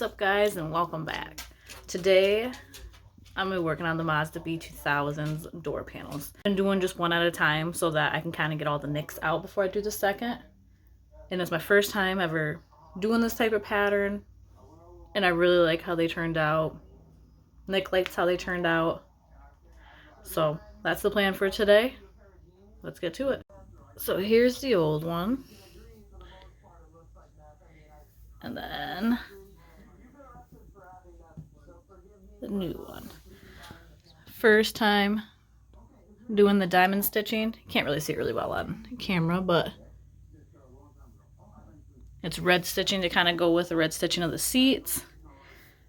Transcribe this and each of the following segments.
What's up, guys, and welcome back. Today I'm gonna be working on the Mazda B2000's door panels. I've been doing just one at a time so that I can kind of get all the nicks out before I do the second. And it's my first time ever doing this type of pattern, and I really like how they turned out. Nick likes how they turned out. So that's the plan for today. Let's get to it. So here's the old one. And then the new one. First time doing the diamond stitching. Can't really see it really well on camera, but it's red stitching to kind of go with the red stitching of the seats.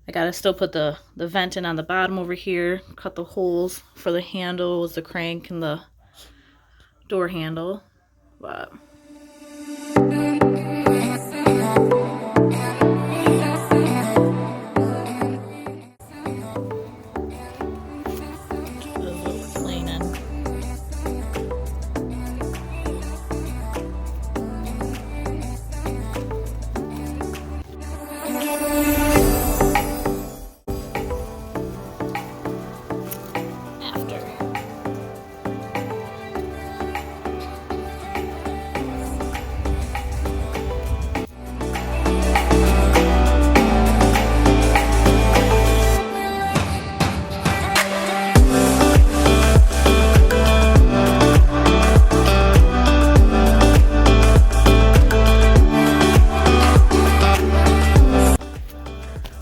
I gotta still put the vent in on the bottom over here, cut the holes for the handles, the crank, and the door handle. But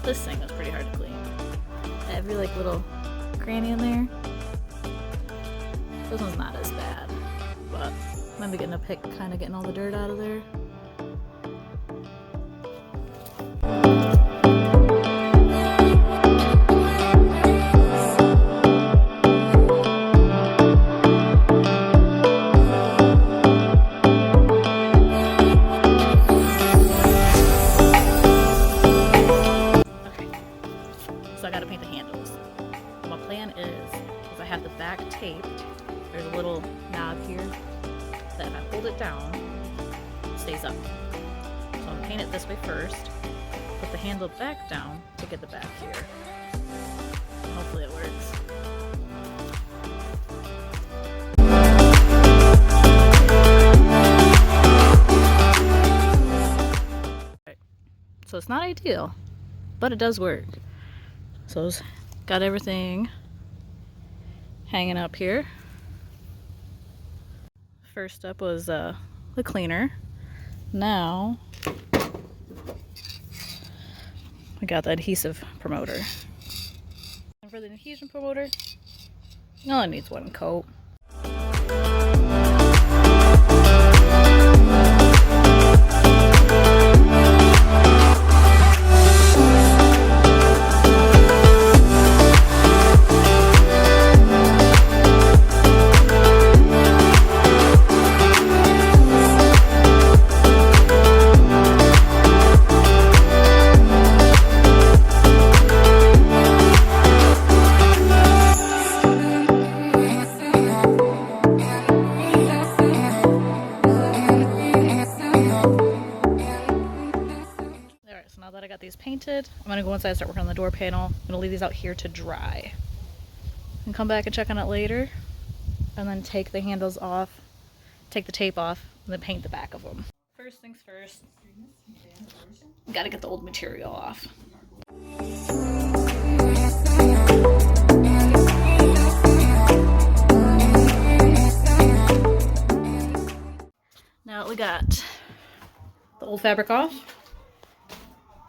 this thing was pretty hard to clean. Every little cranny in there. This one's not as bad, but I'm gonna be getting a pick, kind of getting all the dirt out of there. So I gotta paint the handles. My plan is I have the back taped. There's a little knob here that if I hold it down, it stays up. So I'm gonna paint it this way first, put the handle back down to get the back here. And hopefully it works. Right. So it's not ideal, but it does work. So it's got everything hanging up here. First up was the cleaner. Now I got the adhesive promoter. And for the adhesion promoter, it only needs one coat. Now that I got these painted, I'm going to go inside and start working on the door panel. I'm going to leave these out here to dry. And come back and check on it later. And then take the handles off, take the tape off, and then paint the back of them. First things first, got to get the old material off. Now we got the old fabric off.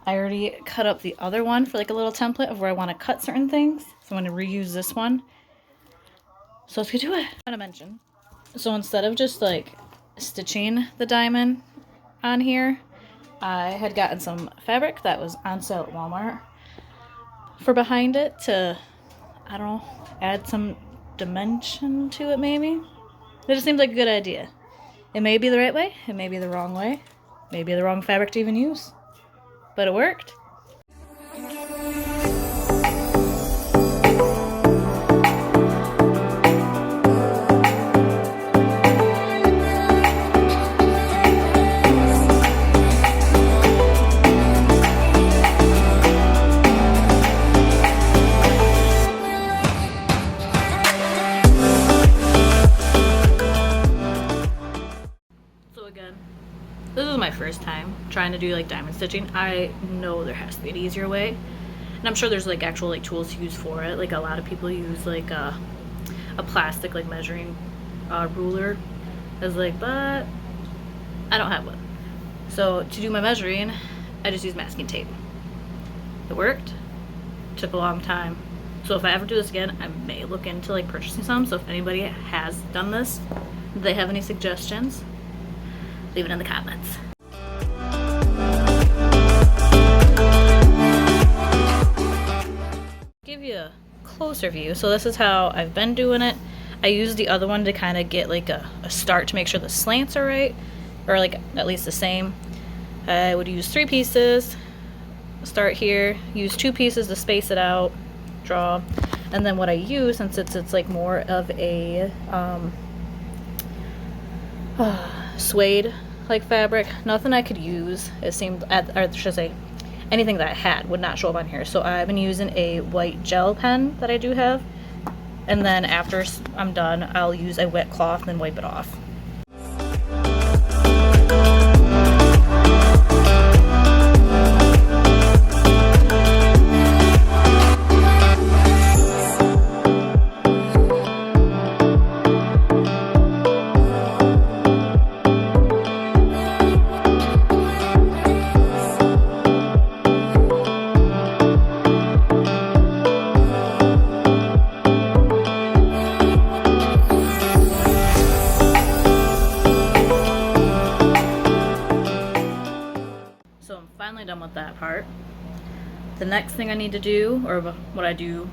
I already cut up the other one for a little template of where I want to cut certain things. So I'm going to reuse this one. So let's get to it. I want to mention, so instead of just stitching the diamond on here, I had gotten some fabric that was on sale at Walmart for behind it to, I don't know, add some dimension to it maybe. It just seems like a good idea. It may be the right way, it may be the wrong way, maybe the wrong fabric to even use. But it worked. again, this is my first time trying to do like diamond stitching. I know there has to be an easier way, and I'm sure there's like actual like tools to use for it. Like a lot of people use like a plastic like measuring ruler as like, but I don't have one. So to do my measuring, I just use masking tape. It worked. Took a long time. So if I ever do this again, I may look into like purchasing some. So if anybody has done this, do they have any suggestions? Leave it in the comments. Give you a closer view. So this is how I've been doing it. I use the other one to kind of get like a start to make sure the slants are right, or like at least the same. I would use 3 pieces, start here, use 2 pieces to space it out, draw, and then what I use, since it's like more of a suede like fabric, nothing I could use, it seemed, or should I say, anything that I had would not show up on here. So I've been using a white gel pen that I do have, and then after I'm done, I'll use a wet cloth and then wipe it off. Finally done with that part. The next thing I need to do, or what I do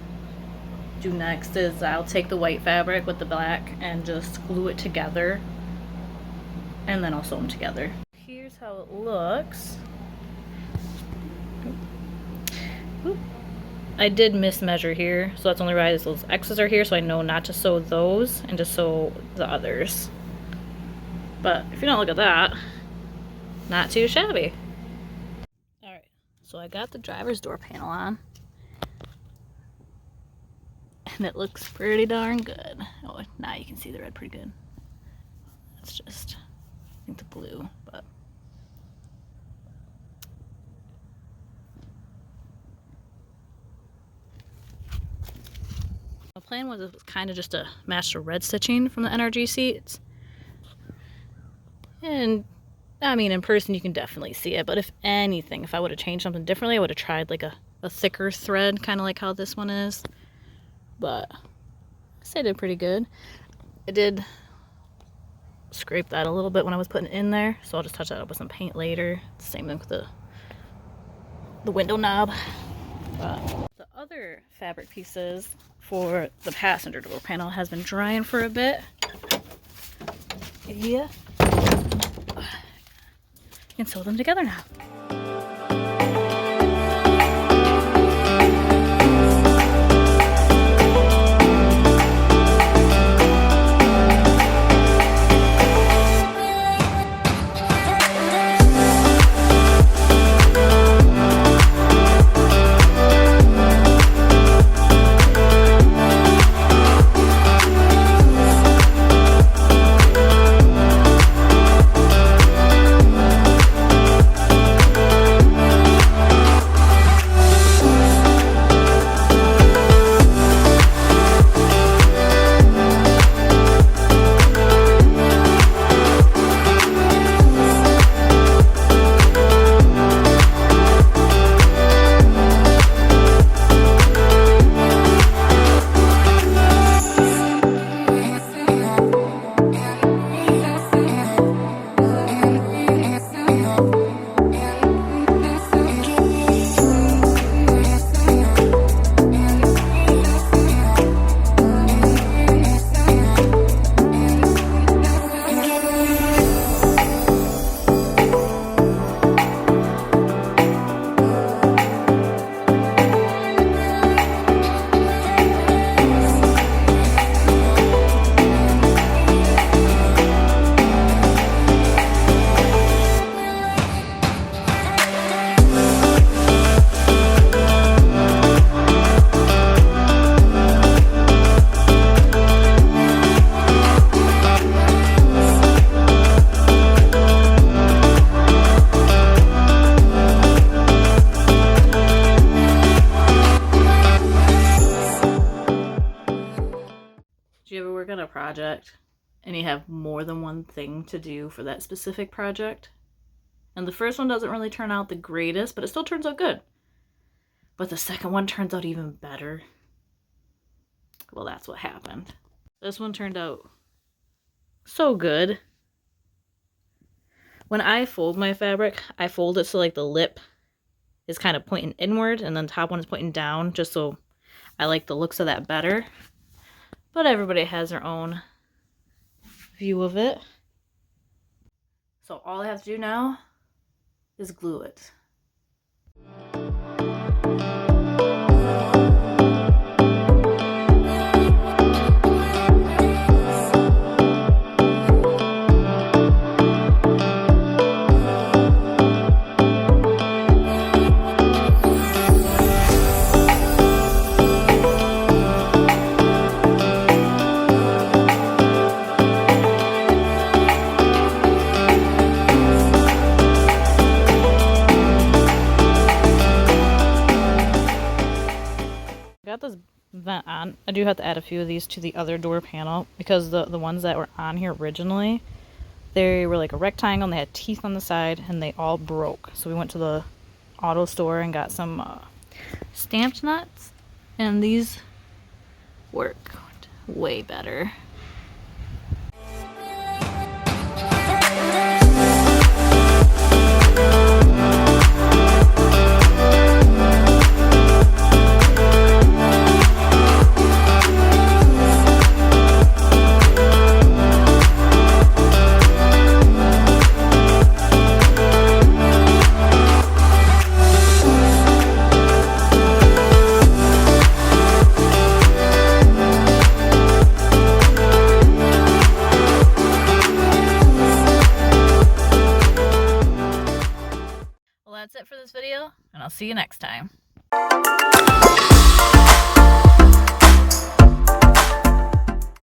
next, is I'll take the white fabric with the black and just glue it together, and then I'll sew them together. Here's how it looks. Oop. I did mismeasure here, so that's only right as those X's are here, so I know not to sew those and to sew the others. But if you don't look at that, not too shabby. So I got the driver's door panel on, and it looks pretty darn good. Oh, now you can see the red pretty good. It's just, I think, the blue, but. The plan was kind of just to match the red stitching from the NRG seats. And I mean, in person you can definitely see it, but if anything, if I would have changed something differently, I would have tried like a thicker thread, kind of like how this one is. But I say I did pretty good. I did scrape that a little bit when I was putting it in there, so I'll just touch that up with some paint later. Same thing with the window knob. The other fabric pieces for the passenger door panel has been drying for a bit. Yeah. And sew them together now. project and you have more than one thing to do for that specific project. And the first one doesn't really turn out the greatest, but it still turns out good. But the second one turns out even better. Well, that's what happened. This one turned out so good. When I fold my fabric, I fold it so like the lip is kind of pointing inward and then the top one is pointing down, just so I like the looks of that better. But everybody has their own view of it. So all I have to do now is glue it. Got this vent on. I do have to add a few of these to the other door panel because the ones that were on here originally, they were like a rectangle and they had teeth on the side and they all broke. So we went to the auto store and got some stamped nuts, and these work way better. That's it for this video, and I'll see you next time.